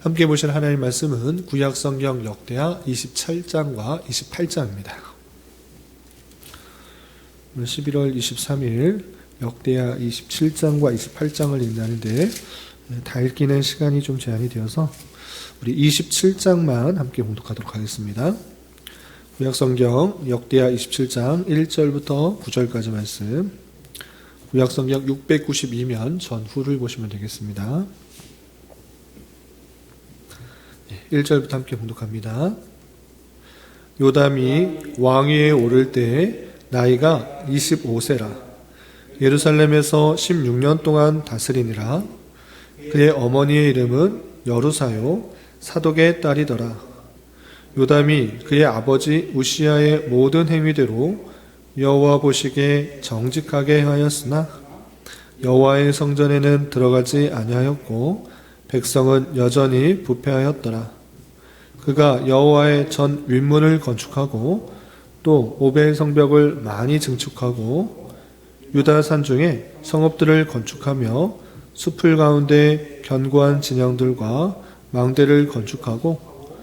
함께 보실 하나님 말씀은 구약성경 역대하 27장과 28장입니다. 오늘 11월 23일 역대하 27장과 28장을 읽는데 다 읽기는 시간이 좀 제한이 되어서 우리 27장만 함께 봉독하도록 하겠습니다. 구약성경 역대하 27장 1절부터 9절까지 말씀, 구약성경 692면 전후를 보시면 되겠습니다. 1절부터 함께 봉독합니다. 요담이 왕위에 오를 때 나이가 25세라. 예루살렘에서 16년 동안 다스리니라. 그의 어머니의 이름은 여루사요 사독의 딸이더라. 요담이 그의 아버지 우시야의 모든 행위대로 여호와 보시기에 정직하게 행하였으나 여호와의 성전에는 들어가지 아니하였고 백성은 여전히 부패하였더라. 그가 여호와의 전 윗문을 건축하고 또 오벨 성벽을 많이 증축하고 유다 산중에 성읍들을 건축하며 숲을 가운데 견고한 진영들과 망대를 건축하고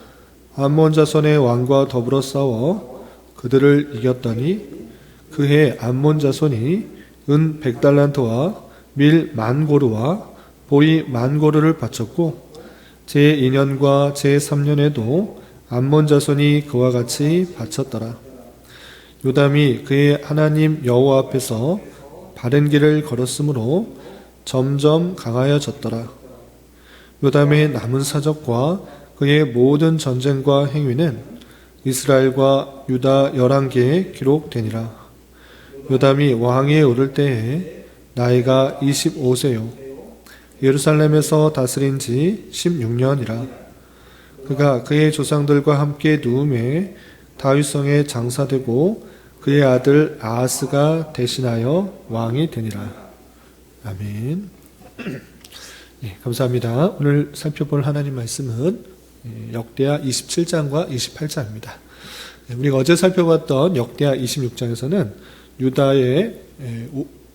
암몬 자손의 왕과 더불어 싸워 그들을 이겼더니 그해 암몬 자손이 은 100달란트와 밀 10,000고르와 보리 10,000고르를 바쳤고 제2년과 제3년에도 암몬 자손이 그와 같이 바쳤더라. 요담이 그의 하나님 여호와 앞에서 바른 길을 걸었으므로 점점 강하여졌더라. 요담의 남은 사적과 그의 모든 전쟁과 행위는 이스라엘과 유다 11개에 기록되니라. 요담이 왕위에 오를 때에 나이가 25세요. 예루살렘에서 다스린 지 16년이라. 그가 그의 조상들과 함께 누움에 다윗성에 장사되고 그의 아들 아하스가 대신하여 왕이 되니라. 아멘. 네, 감사합니다. 오늘 살펴볼 하나님 말씀은 역대하 27장과 28장입니다. 우리가 어제 살펴봤던 역대하 26장에서는 유다의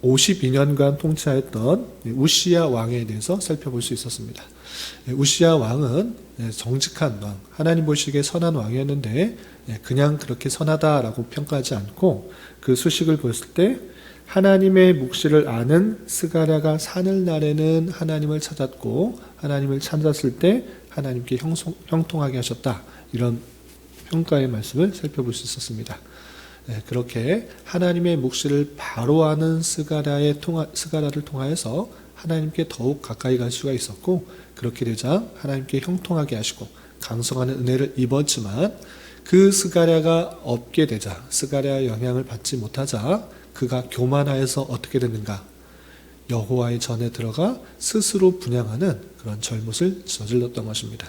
52년간 통치하였던 우시야 왕에 대해서 살펴볼 수 있었습니다. 우시야 왕은 정직한 왕, 하나님 보시기에 선한 왕이었는데 그냥 그렇게 선하다라고 평가하지 않고 그 수식을 보았을 때 하나님의 묵시를 아는 스가랴가 사는 날에는 하나님을 찾았고 하나님을 찾았을 때 하나님께 형통하게 하셨다. 이런 평가의 말씀을 살펴볼 수 있었습니다. 그렇게 하나님의 묵시를 바로 아는 스가랴를 통하여서 하나님께 더욱 가까이 갈 수가 있었고 그렇게 되자 하나님께 형통하게 하시고 강성하는 은혜를 입었지만 그 스가랴가 없게 되자 스가랴의 영향을 받지 못하자 그가 교만하여서 어떻게 됐는가? 여호와의 전에 들어가 스스로 분향하는 그런 잘못을 저질렀던 것입니다.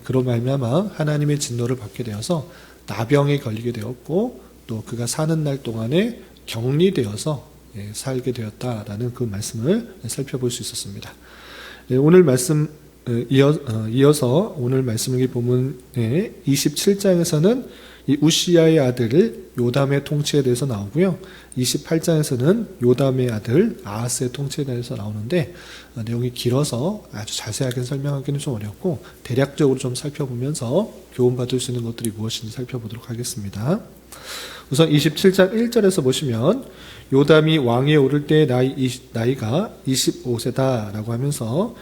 그로 말미암아 하나님의 진노를 받게 되어서 나병에 걸리게 되었고 또 그가 사는 날 동안에 격리되어서 살게 되었다라는 그 말씀을 살펴볼 수 있었습니다. 오늘 말씀 이어서 오늘 말씀의 본문의 27장에서는 이 우시야의 아들 요담의 통치에 대해서 나오고요. 28장에서는 요담의 아들 아하스의 통치에 대해서 나오는데 내용이 길어서 아주 자세하게 설명하기는 좀 어렵고 대략적으로 좀 살펴보면서 교훈받을 수 있는 것들이 무엇인지 살펴보도록 하겠습니다. 우선 27장 1절에서 보시면 요담이 왕위에 오를 때 나이가 25세다라고 하면서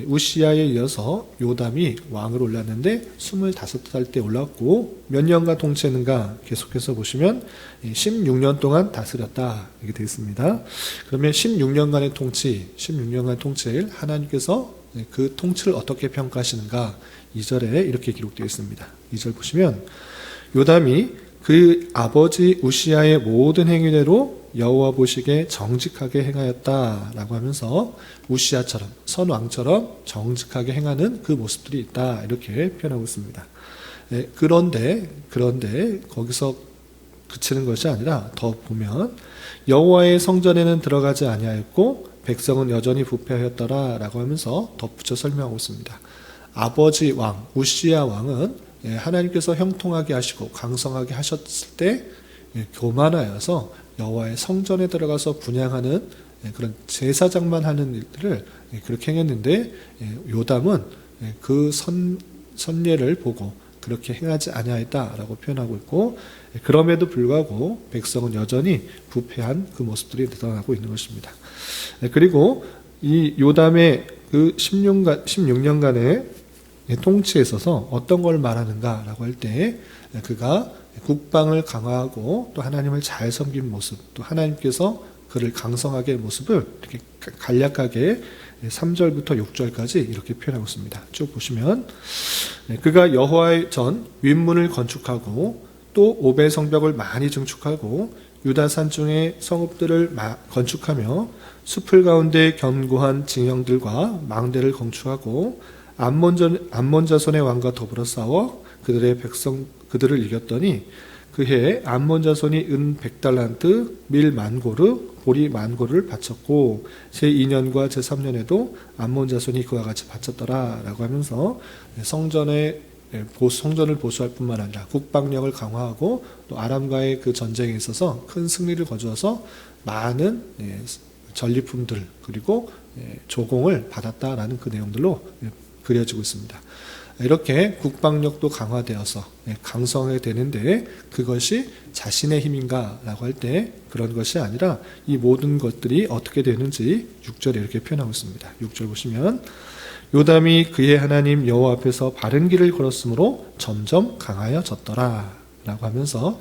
우시야에 이어서 요담이 왕으로 올랐는데 25살 때 올랐고 몇 년간 통치했는가 계속해서 보시면 16년 동안 다스렸다 이렇게 되어 있습니다. 그러면 16년간의 통치를 하나님께서 그 통치를 어떻게 평가하시는가 2절에 이렇게 기록되어 있습니다. 2절 보시면 요담이 그 아버지 우시야의 모든 행위대로 여호와 보시기에 정직하게 행하였다라고 하면서 우시야처럼 선왕처럼 정직하게 행하는 그 모습들이 있다 이렇게 표현하고 있습니다. 그런데 거기서 그치는 것이 아니라 더 보면 여호와의 성전에는 들어가지 아니하였고 백성은 여전히 부패하였더라라고 하면서 덧붙여 설명하고 있습니다. 아버지 왕 우시야 왕은 하나님께서 형통하게 하시고 강성하게 하셨을 때 교만하여서 여호와의 성전에 들어가서 분향하는 그런 제사장만 하는 일들을 그렇게 행했는데 요담은 그 선례를 보고 그렇게 행하지 아니하였다라고 표현하고 있고, 그럼에도 불구하고 백성은 여전히 부패한 그 모습들이 드러나고 있는 것입니다. 그리고 이 요담의 그 16년간의 통치에 있어서 어떤 걸 말하는가라고 할 때, 그가 국방을 강화하고 또 하나님을 잘 섬긴 모습, 또 하나님께서 그를 강성하게 한 모습을 이렇게 간략하게 3절부터 6절까지 이렇게 표현하고 있습니다. 쭉 보시면, 그가 여호와의 전 윗문을 건축하고 또 오벨 성벽을 많이 증축하고 유다 산중의 성읍들을 건축하며 숲을 가운데 견고한 징형들과 망대를 건축하고 암몬 자손의 왕과 더불어 싸워 그들을 이겼더니 그해 암몬 자손이 은 100달란트, 밀 만고르, 보리 만고르를 바쳤고 제2년과 제3년에도 암몬 자손이 그와 같이 바쳤더라 라고 하면서 성전을 보수할 뿐만 아니라 국방력을 강화하고 또 아람과의 그 전쟁에 있어서 큰 승리를 거두어서 많은 전리품들 그리고 조공을 받았다라는 그 내용들로 그려지고 있습니다. 이렇게 국방력도 강화되어서 강성하게 되는데 그것이 자신의 힘인가라고 할 때 그런 것이 아니라 이 모든 것들이 어떻게 되는지 6절에 이렇게 표현하고 있습니다. 6절 보시면 요담이 그의 하나님 여호와 앞에서 바른 길을 걸었으므로 점점 강하여졌더라 라고 하면서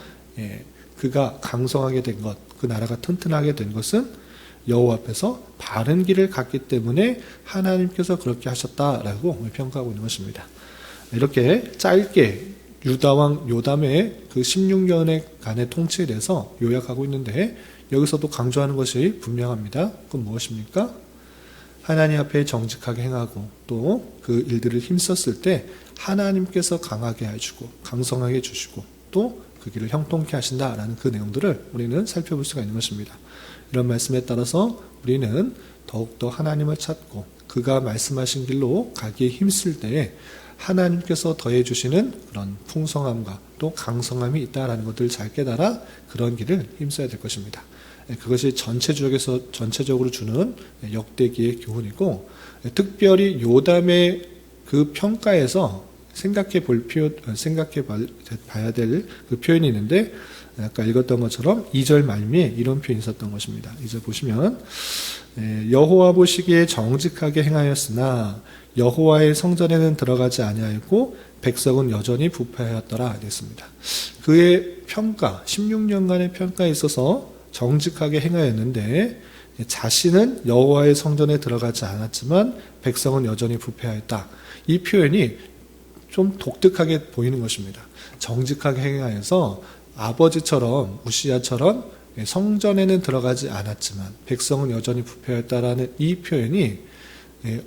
그가 강성하게 된 것, 그 나라가 튼튼하게 된 것은 여호와 앞에서 바른 길을 갔기 때문에 하나님께서 그렇게 하셨다라고 평가하고 있는 것입니다. 이렇게 짧게 유다왕 요담의 그 16년간의 통치에 대해서 요약하고 있는데 여기서도 강조하는 것이 분명합니다. 그건 무엇입니까? 하나님 앞에 정직하게 행하고 또 그 일들을 힘썼을 때 하나님께서 강하게 해주고 강성하게 해주시고 또 그 길을 형통케 하신다라는 그 내용들을 우리는 살펴볼 수가 있는 것입니다. 이런 말씀에 따라서 우리는 더욱더 하나님을 찾고 그가 말씀하신 길로 가기에 힘쓸 때에 하나님께서 더해 주시는 그런 풍성함과 또 강성함이 있다라는 것들을 잘 깨달아 그런 길을 힘써야 될 것입니다. 그것이 전체적으로 주는 역대기의 교훈이고, 특별히 요담의 그 평가에서 생각해 봐야 될 그 표현이 있는데, 아까 읽었던 것처럼 2절 말미에 이런 표현이 있었던 것입니다. 2절 보시면 여호와 보시기에 정직하게 행하였으나 여호와의 성전에는 들어가지 아니하였고 백성은 여전히 부패하였더라 됐습니다. 그의 평가 16년간의 평가에 있어서 정직하게 행하였는데 자신은 여호와의 성전에 들어가지 않았지만 백성은 여전히 부패하였다. 이 표현이 좀 독특하게 보이는 것입니다. 정직하게 행하여서 아버지처럼 우시야처럼 성전에는 들어가지 않았지만 백성은 여전히 부패하였다라는 이 표현이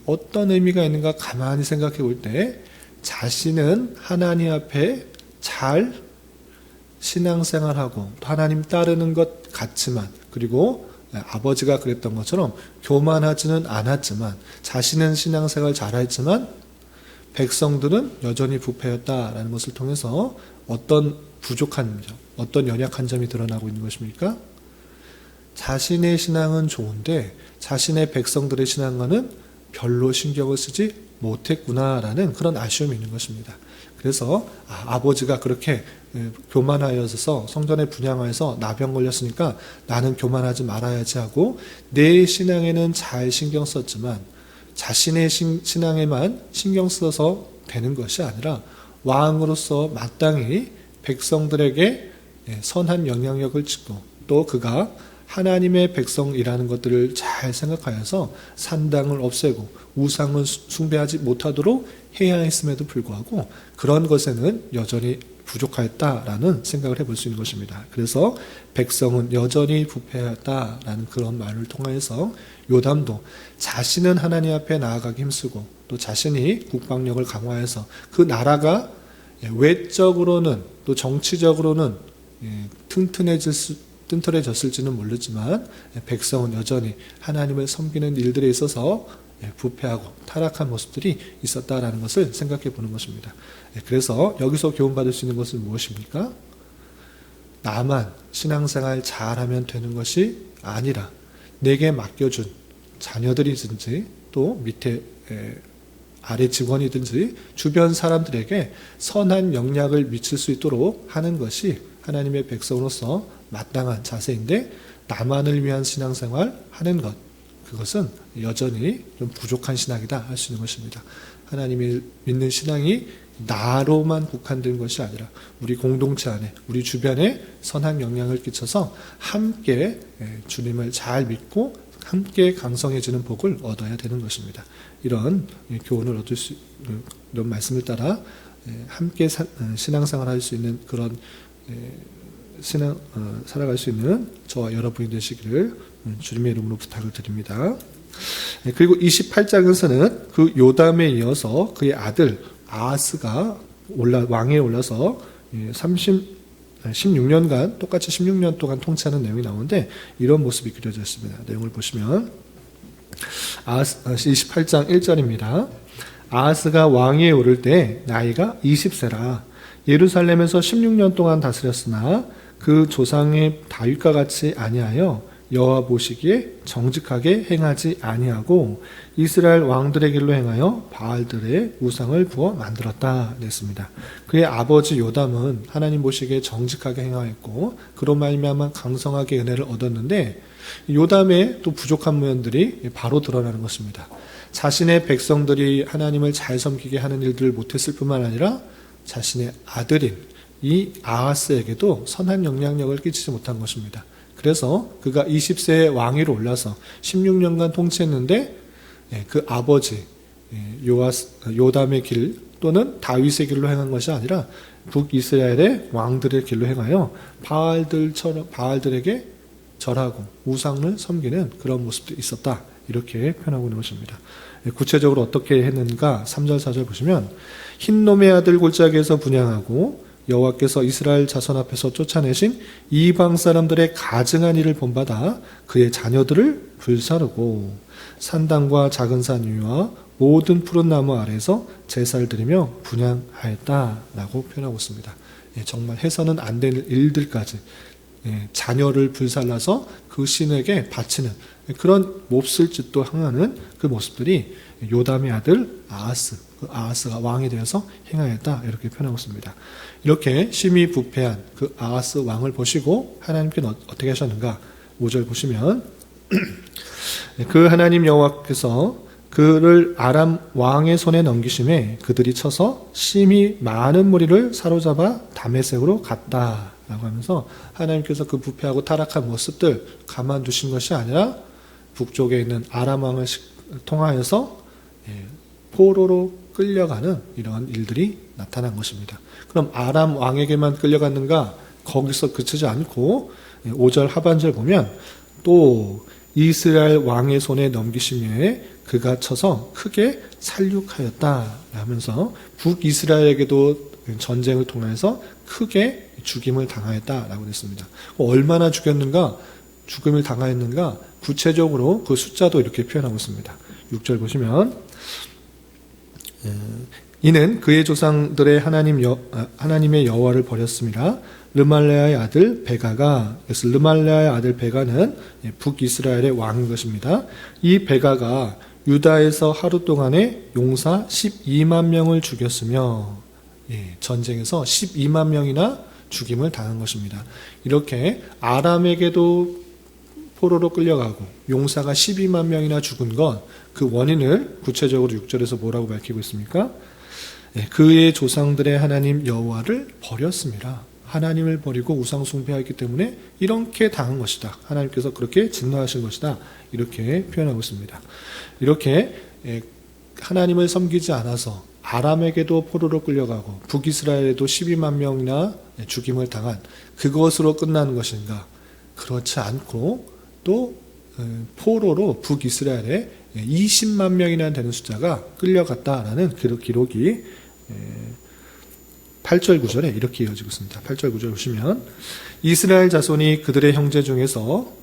어떤 의미가 있는가 가만히 생각해 볼 때 자신은 하나님 앞에 잘 신앙생활하고 하나님 따르는 것 같지만 그리고 아버지가 그랬던 것처럼 교만하지는 않았지만 자신은 신앙생활 잘했지만 백성들은 여전히 부패였다라는 것을 통해서 어떤 부족한 점, 어떤 연약한 점이 드러나고 있는 것입니까? 자신의 신앙은 좋은데 자신의 백성들의 신앙과는 별로 신경을 쓰지 못했구나라는 그런 아쉬움이 있는 것입니다. 그래서 아버지가 그렇게 교만하여서 성전에 분향하여서 나병 걸렸으니까 나는 교만하지 말아야지 하고 내 신앙에는 잘 신경 썼지만 자신의 신앙에만 신경 써서 되는 것이 아니라 왕으로서 마땅히 백성들에게 선한 영향력을 짓고 또 그가 하나님의 백성이라는 것들을 잘 생각하여서 산당을 없애고 우상을 숭배하지 못하도록 해야 했음에도 불구하고 그런 것에는 여전히 부족하였다라는 생각을 해볼 수 있는 것입니다. 그래서 백성은 여전히 부패하였다라는 그런 말을 통해서 요담도 자신은 하나님 앞에 나아가기 힘쓰고 또 자신이 국방력을 강화해서 그 나라가 외적으로는 또 정치적으로는 튼튼해졌을지는 모르지만 백성은 여전히 하나님을 섬기는 일들에 있어서 부패하고 타락한 모습들이 있었다라는 것을 생각해 보는 것입니다. 그래서 여기서 교훈받을 수 있는 것은 무엇입니까? 나만 신앙생활 잘하면 되는 것이 아니라 내게 맡겨준 자녀들이든지 또 밑에 아래 직원이든지 주변 사람들에게 선한 영향을 미칠 수 있도록 하는 것이 하나님의 백성으로서 마땅한 자세인데, 나만을 위한 신앙생활 하는 것, 그것은 여전히 좀 부족한 신앙이다 할 수 있는 것입니다. 하나님을 믿는 신앙이 나로만 국한된 것이 아니라 우리 공동체 안에, 우리 주변에 선한 영향을 끼쳐서 함께 주님을 잘 믿고 함께 강성해지는 복을 얻어야 되는 것입니다. 이런 교훈을 얻을 수, 이런 말씀을 따라 함께 신앙생활 할 수 있는 그런 살아갈 수 있는 저와 여러분이 되시기를 주님의 이름으로 부탁을 드립니다. 그리고 28장에서는 그 요담에 이어서 그의 아들 아하스가 왕에 올라서 16년간 똑같이 16년 동안 통치하는 내용이 나오는데, 이런 모습이 그려져 있습니다. 내용을 보시면 28장 1절입니다. 아하스가 왕위에 오를 때 나이가 20세라. 예루살렘에서 16년 동안 다스렸으나 그 조상의 다윗과 같이 아니하여 여호와 보시기에 정직하게 행하지 아니하고 이스라엘 왕들의 길로 행하여 바알들의 우상을 부어 만들었다 냈습니다. 그의 아버지 요담은 하나님 보시기에 정직하게 행하였고 그로 말미암아 강성하게 은혜를 얻었는데, 요담의 또 부족한 면들이 바로 드러나는 것입니다. 자신의 백성들이 하나님을 잘 섬기게 하는 일들을 못했을 뿐만 아니라 자신의 아들인 이 아하스에게도 선한 영향력을 끼치지 못한 것입니다. 그래서 그가 20세에 왕위로 올라서 16년간 통치했는데 그 아버지 요담의 길 또는 다윗의 길로 행한 것이 아니라 북이스라엘의 왕들의 길로 행하여 바알들에게 절하고 우상을 섬기는 그런 모습도 있었다, 이렇게 표현하고 있는 것입니다. 구체적으로 어떻게 했는가 3절 4절 보시면, 흰놈의 아들 골짜기에서 분향하고 여호와께서 이스라엘 자손 앞에서 쫓아내신 이방 사람들의 가증한 일을 본받아 그의 자녀들을 불사르고 산당과 작은 산 위와 모든 푸른 나무 아래에서 제사를 드리며 분향하였다라고 표현하고 있습니다. 정말 해서는 안 되는 일들까지 자녀를 불살라서 그 신에게 바치는 그런 몹쓸 짓도 행하는 그 모습들이 요담의 아들 아하스가 왕이 되어서 행하였다, 이렇게 표현하고 있습니다. 이렇게 심히 부패한 그 아하스 왕을 보시고 하나님께는 어떻게 하셨는가 5절 보시면 그 하나님 여호와께서 그를 아람 왕의 손에 넘기심에 그들이 쳐서 심히 많은 무리를 사로잡아 다메섹으로 갔다 라고 하면서, 하나님께서 그 부패하고 타락한 모습들 가만두신 것이 아니라 북쪽에 있는 아람 왕을 통하여서 포로로 끌려가는 이러한 일들이 나타난 것입니다. 그럼 아람 왕에게만 끌려갔는가? 거기서 그치지 않고 5절 하반절 보면 또 이스라엘 왕의 손에 넘기심에 그가 쳐서 크게 살육하였다 하면서 북이스라엘에게도 전쟁을 통해서 크게 죽임을 당하였다라고 했습니다. 얼마나 죽였는가? 죽임을 당하였는가? 구체적으로 그 숫자도 이렇게 표현하고 있습니다. 6절 보시면 이는 그의 조상들의 하나님의 여호와를 버렸습니다. 르말레아의 아들 베가가, 그래서 르말레아의 아들 베가는 북이스라엘의 왕인 것입니다. 이 베가가 유다에서 하루 동안에 용사 12만 명을 죽였으며 전쟁에서 12만 명이나 죽임을 당한 것입니다. 이렇게 아람에게도 포로로 끌려가고 용사가 12만 명이나 죽은 것, 그 원인을 구체적으로 6절에서 뭐라고 밝히고 있습니까? 그의 조상들의 하나님 여호와를 버렸습니다. 하나님을 버리고 우상 숭배하기 때문에 이렇게 당한 것이다. 하나님께서 그렇게 진노하신 것이다. 이렇게 표현하고 있습니다. 이렇게 하나님을 섬기지 않아서 아람에게도 포로로 끌려가고 북이스라엘에도 12만 명이나 죽임을 당한 그것으로 끝나는 것인가? 그렇지 않고 또 포로로 북이스라엘에 20만 명이나 되는 숫자가 끌려갔다라는 그 기록이 8절 9절에 이렇게 이어지고 있습니다. 8절 9절 보시면 이스라엘 자손이 그들의 형제 중에서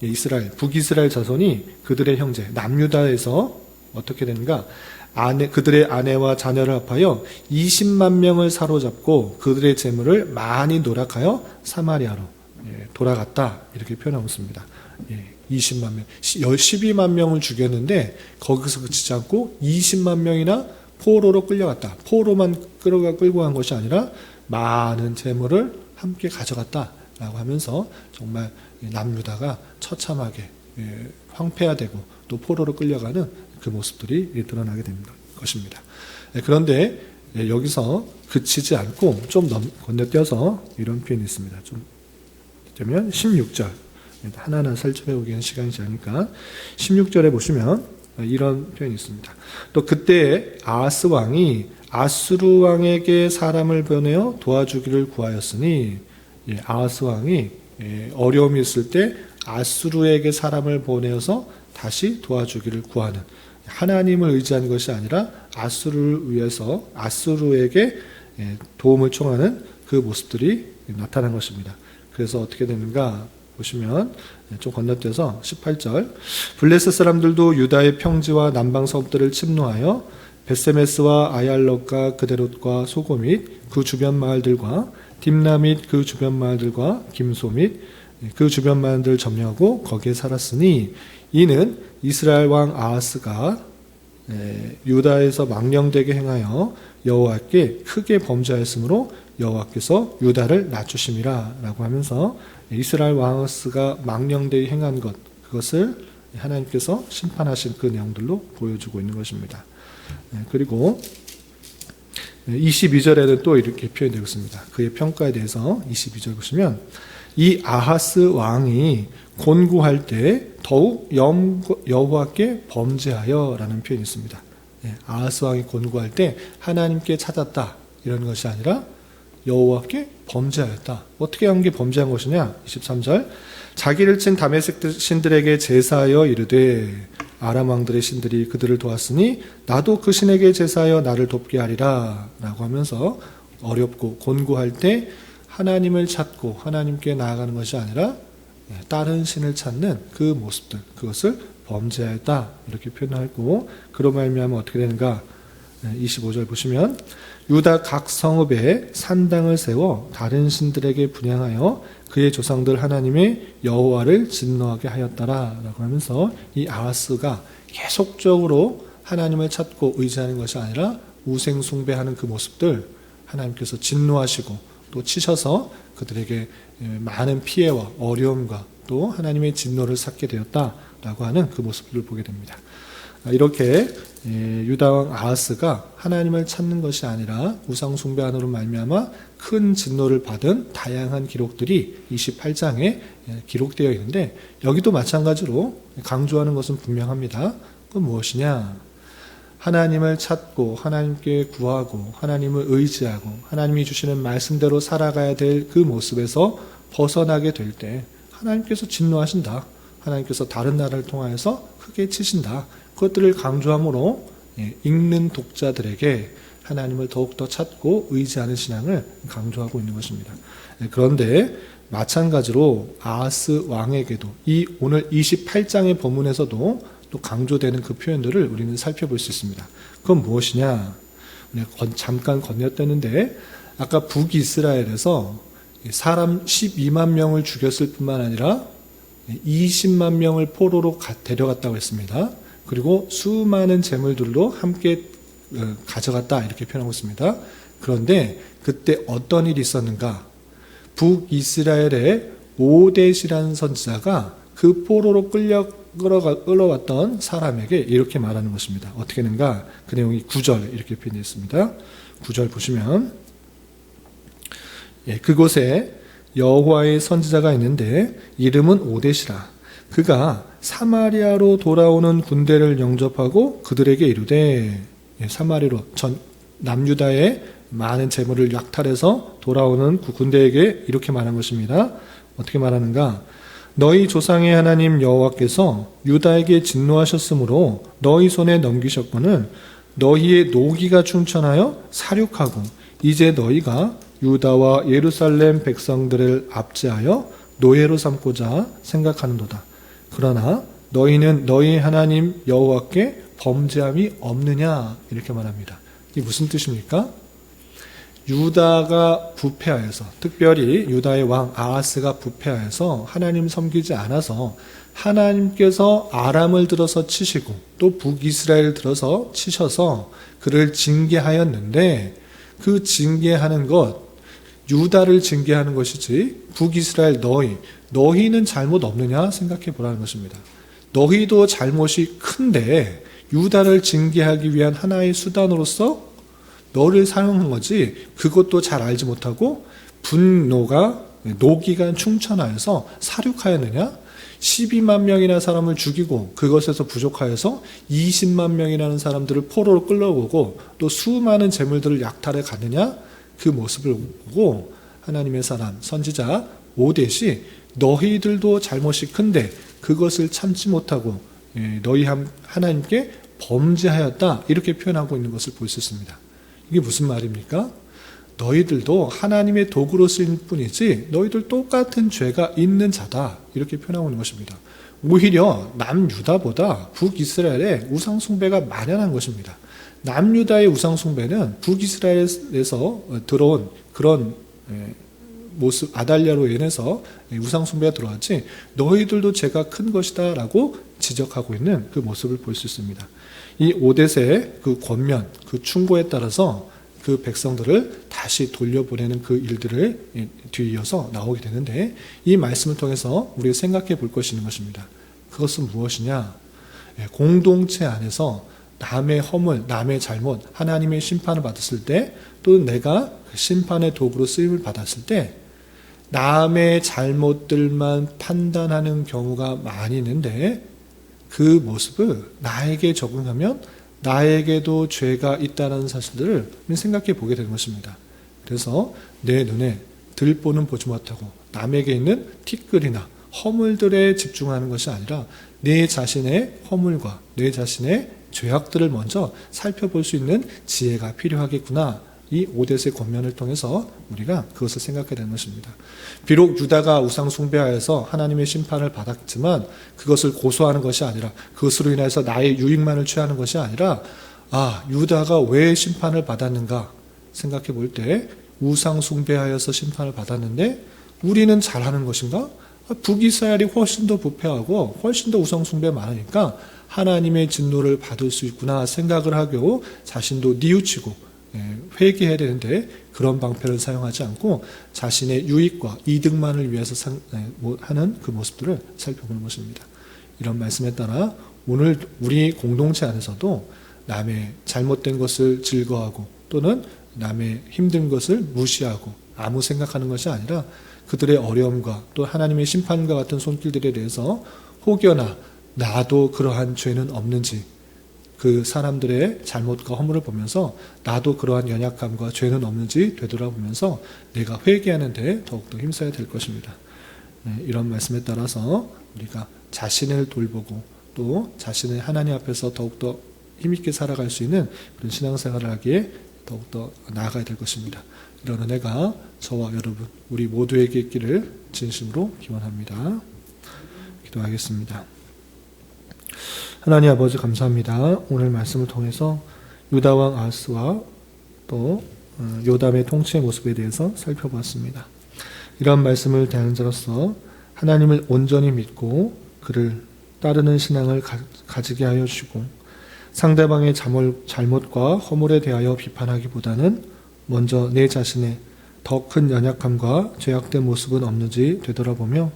북이스라엘 자손이 그들의 형제 남유다에서 어떻게 되는가? 그들의 아내와 자녀를 합하여 20만 명을 사로잡고 그들의 재물을 많이 노락하여 사마리아로 돌아갔다, 이렇게 표현하고 있습니다. 20만 명, 12만 명을 죽였는데 거기서 그치지 않고 20만 명이나 포로로 끌려갔다. 포로만 끌고 간 것이 아니라 많은 재물을 함께 가져갔다라고 하면서 정말 남유다가 처참하게 황폐화되고 또 포로로 끌려가는 그 모습들이 드러나게 되는 것입니다. 그런데 여기서 그치지 않고 좀 건너뛰어서 이런 표현이 있습니다. 좀 되면 16절 하나하나 살펴보기에는 시간이 지나니까 16절에 보시면 이런 표현이 있습니다. 또 그때 아하스 왕이 아수르 왕에게 사람을 보내어 도와주기를 구하였으니, 아하스 왕이 어려움이 있을 때 아수르에게 사람을 보내어서 다시 도와주기를 구하는, 하나님을 의지하는 것이 아니라 아수르를 위해서 아수르에게 도움을 청하는 그 모습들이 나타난 것입니다. 그래서 어떻게 되는가 보시면 좀 건너뛰어서 18절 블레셋 사람들도 유다의 평지와 남방 성읍들을 침노하여 베세메스와 아얄롯과 그데롯과 소고 및 그 주변 마을들과 딥나 및 그 주변 마을들과 김소 및 그 주변 마을들을 점령하고 거기에 살았으니, 이는 이스라엘 왕 아하스가 유다에서 망령되게 행하여 여호와께 크게 범죄하였으므로 여호와께서 유다를 낮추심이라 라고 하면서 이스라엘 왕 아하스가 망령되게 행한 것, 그것을 하나님께서 심판하신 그 내용들로 보여주고 있는 것입니다. 그리고 22절에는 또 이렇게 표현되고 있습니다. 그의 평가에 대해서 22절 보시면, 이 아하스 왕이 곤고할 때 더욱 여호와께 범죄하여 라는 표현이 있습니다. 아하스 왕이 곤고할 때 하나님께 찾았다 이런 것이 아니라 여호와께 범죄하였다. 어떻게 한 게 범죄한 것이냐? 23절 자기를 친 다메섹 신들에게 제사하여 이르되 아람 왕들의 신들이 그들을 도왔으니 나도 그 신에게 제사하여 나를 돕게 하리라 라고 하면서 어렵고 곤고할 때 하나님을 찾고 하나님께 나아가는 것이 아니라 다른 신을 찾는 그 모습들, 그것을 범죄하였다 이렇게 표현하고, 그로 말미암아 어떻게 되는가? 25절 보시면 유다 각 성읍에 산당을 세워 다른 신들에게 분향하여 그의 조상들 하나님의 여호와를 진노하게 하였다라 라고 하면서, 이 아하스가 계속적으로 하나님을 찾고 의지하는 것이 아니라 우생 숭배하는 그 모습들 하나님께서 진노하시고 또 치셔서 그들에게 많은 피해와 어려움과 또 하나님의 진노를 샀게 되었다라고 하는 그 모습들을 보게 됩니다. 이렇게 유다 왕 아하스가 하나님을 찾는 것이 아니라 우상 숭배함으로 말미암아 큰 진노를 받은 다양한 기록들이 28장에 기록되어 있는데, 여기도 마찬가지로 강조하는 것은 분명합니다. 그건 무엇이냐? 하나님을 찾고 하나님께 구하고 하나님을 의지하고 하나님이 주시는 말씀대로 살아가야 될 그 모습에서 벗어나게 될 때 하나님께서 진노하신다. 하나님께서 다른 나라를 통하여서 크게 치신다. 그것들을 강조함으로 읽는 독자들에게 하나님을 더욱더 찾고 의지하는 신앙을 강조하고 있는 것입니다. 그런데 마찬가지로 아하스 왕에게도 이 오늘 28장의 본문에서도 또 강조되는 그 표현들을 우리는 살펴볼 수 있습니다. 그건 무엇이냐? 잠깐 건너뛰었는데 아까 북이스라엘에서 사람 12만 명을 죽였을 뿐만 아니라 20만 명을 포로로 데려갔다고 했습니다. 그리고 수많은 재물들로 함께 가져갔다 이렇게 표현하고 있습니다. 그런데 그때 어떤 일이 있었는가? 북이스라엘의 오뎃이라는 선지자가 그 포로로 끌어왔던 사람에게 이렇게 말하는 것입니다. 어떻게 하는가? 그 내용이 9절 이렇게 표현되어 있습니다. 9절 보시면 그곳에 여호와의 선지자가 있는데 이름은 오뎃이라. 그가 사마리아로 돌아오는 군대를 영접하고 그들에게 이르되, 사마리아로 남유다의 많은 재물을 약탈해서 돌아오는 그 군대에게 이렇게 말한 것입니다. 어떻게 말하는가? 너희 조상의 하나님 여호와께서 유다에게 진노하셨으므로 너희 손에 넘기셨거늘 너희의 노기가 충천하여 사륙하고 이제 너희가 유다와 예루살렘 백성들을 압제하여 노예로 삼고자 생각하는도다. 그러나 너희는 너희 하나님 여호와께 범죄함이 없느냐 이렇게 말합니다. 이게 무슨 뜻입니까? 유다가 부패하여서, 특별히 유다의 왕 아하스가 부패하여서 하나님 섬기지 않아서 하나님께서 아람을 들어서 치시고 또 북이스라엘을 들어서 치셔서 그를 징계하였는데, 그 징계하는 것, 유다를 징계하는 것이지 북이스라엘 너희는 잘못 없느냐 생각해 보라는 것입니다. 너희도 잘못이 큰데 유다를 징계하기 위한 하나의 수단으로서 너를 사용한 거지, 그것도 잘 알지 못하고 노기가 충천하여서 사륙하였느냐? 12만 명이나 사람을 죽이고 그것에서 부족하여서 20만 명이라는 사람들을 포로로 끌어오고 또 수많은 재물들을 약탈해 갔느냐? 그 모습을 보고 하나님의 사람 선지자 오뎃이 너희들도 잘못이 큰데 그것을 참지 못하고 너희 하나님께 범죄하였다, 이렇게 표현하고 있는 것을 볼 수 있습니다. 이게 무슨 말입니까? 너희들도 하나님의 도구로 쓰일 뿐이지 너희들 똑같은 죄가 있는 자다, 이렇게 표현하고 있는 것입니다. 오히려 남유다보다 북이스라엘의 우상숭배가 만연한 것입니다. 남유다의 우상숭배는 북이스라엘에서 들어온 그런 모습, 아달랴로 인해서 우상숭배가 들어왔지, 너희들도 죄가 큰 것이다 라고 지적하고 있는 그 모습을 볼 수 있습니다. 이 오뎃의 그 권면, 그 충고에 따라서 그 백성들을 다시 돌려보내는 그 일들을 뒤이어서 나오게 되는데, 이 말씀을 통해서 우리가 생각해 볼 것이 있는 것입니다. 그것은 무엇이냐? 공동체 안에서 남의 허물, 남의 잘못, 하나님의 심판을 받았을 때, 또 내가 심판의 도구로 쓰임을 받았을 때 남의 잘못들만 판단하는 경우가 많이 있는데, 그 모습을 나에게 적용하면 나에게도 죄가 있다는 사실들을 생각해 보게 되는 것입니다. 그래서 내 눈에 들보는 보지 못하고 남에게 있는 티끌이나 허물들에 집중하는 것이 아니라 내 자신의 허물과 내 자신의 죄악들을 먼저 살펴볼 수 있는 지혜가 필요하겠구나, 이 오뎃의 권면을 통해서 우리가 그것을 생각해야 되는 것입니다. 비록 유다가 우상 숭배하여서 하나님의 심판을 받았지만 그것을 고소하는 것이 아니라, 그것으로 인해서 나의 유익만을 취하는 것이 아니라, 유다가 왜 심판을 받았는가 생각해 볼 때, 우상 숭배하여서 심판을 받았는데 우리는 잘하는 것인가? 북이스라엘이 훨씬 더 부패하고 훨씬 더 우상 숭배 많으니까 하나님의 진노를 받을 수 있구나 생각을 하고 자신도 뉘우치고 회개해야 되는데, 그런 방패를 사용하지 않고 자신의 유익과 이득만을 위해서 하는 그 모습들을 살펴보는 것입니다. 이런 말씀에 따라 오늘 우리 공동체 안에서도 남의 잘못된 것을 즐거워하고 또는 남의 힘든 것을 무시하고 아무 생각하는 것이 아니라 그들의 어려움과 또 하나님의 심판과 같은 손길들에 대해서 혹여나 나도 그러한 죄는 없는지, 그 사람들의 잘못과 허물을 보면서 나도 그러한 연약함과 죄는 없는지 되돌아보면서 내가 회개하는 데 더욱더 힘써야 될 것입니다. 이런 말씀에 따라서 우리가 자신을 돌보고 또 자신을 하나님 앞에서 더욱더 힘있게 살아갈 수 있는 그런 신앙생활을 하기에 더욱더 나아가야 될 것입니다. 이런 은혜가 저와 여러분 우리 모두에게 있기를 진심으로 기원합니다. 기도하겠습니다. 하나님 아버지 감사합니다. 오늘 말씀을 통해서 유다 왕 아하스와 또 요담의 통치의 모습에 대해서 살펴보았습니다. 이런 말씀을 대하는 자로서 하나님을 온전히 믿고 그를 따르는 신앙을 가지게 하여 주시고, 상대방의 잘못과 허물에 대하여 비판하기보다는 먼저 내 자신의 더 큰 연약함과 죄악된 모습은 없는지 되돌아보며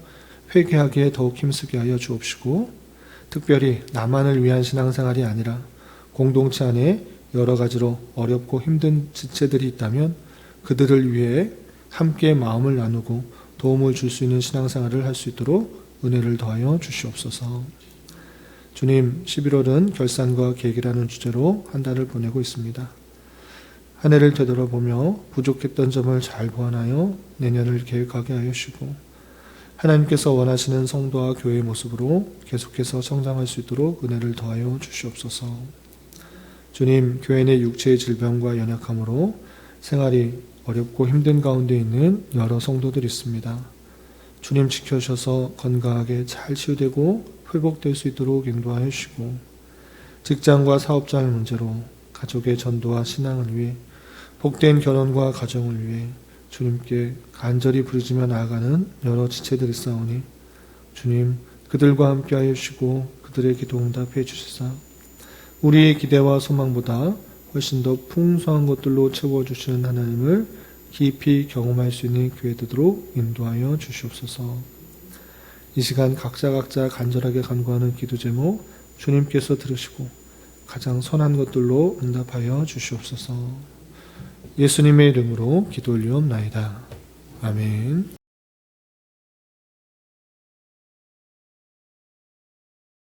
회개하기에 더욱 힘쓰게 하여 주옵시고, 특별히 나만을 위한 신앙생활이 아니라 공동체 안에 여러 가지로 어렵고 힘든 지체들이 있다면 그들을 위해 함께 마음을 나누고 도움을 줄 수 있는 신앙생활을 할 수 있도록 은혜를 더하여 주시옵소서. 주님, 11월은 결산과 계획이라는 주제로 한 달을 보내고 있습니다. 한 해를 되돌아보며 부족했던 점을 잘 보완하여 내년을 계획하게 하여 주시고, 하나님께서 원하시는 성도와 교회의 모습으로 계속해서 성장할 수 있도록 은혜를 더하여 주시옵소서. 주님, 교회 내 육체의 질병과 연약함으로 생활이 어렵고 힘든 가운데 있는 여러 성도들이 있습니다. 주님 지켜주셔서 건강하게 잘 치유되고 회복될 수 있도록 인도하여 주시고, 직장과 사업장의 문제로 가족의 전도와 신앙을 위해 복된 결혼과 가정을 위해 주님께 간절히 부르짖며 나아가는 여러 지체들이 있사오니 주님 그들과 함께하여 주시고 그들의 기도 응답해 주시사 우리의 기대와 소망보다 훨씬 더 풍성한 것들로 채워주시는 하나님을 깊이 경험할 수 있는 교회 되도록 인도하여 주시옵소서. 이 시간 각자 간절하게 간구하는 기도 제목 주님께서 들으시고 가장 선한 것들로 응답하여 주시옵소서. 예수님의 이름으로 기도 올리옵나이다. 아멘.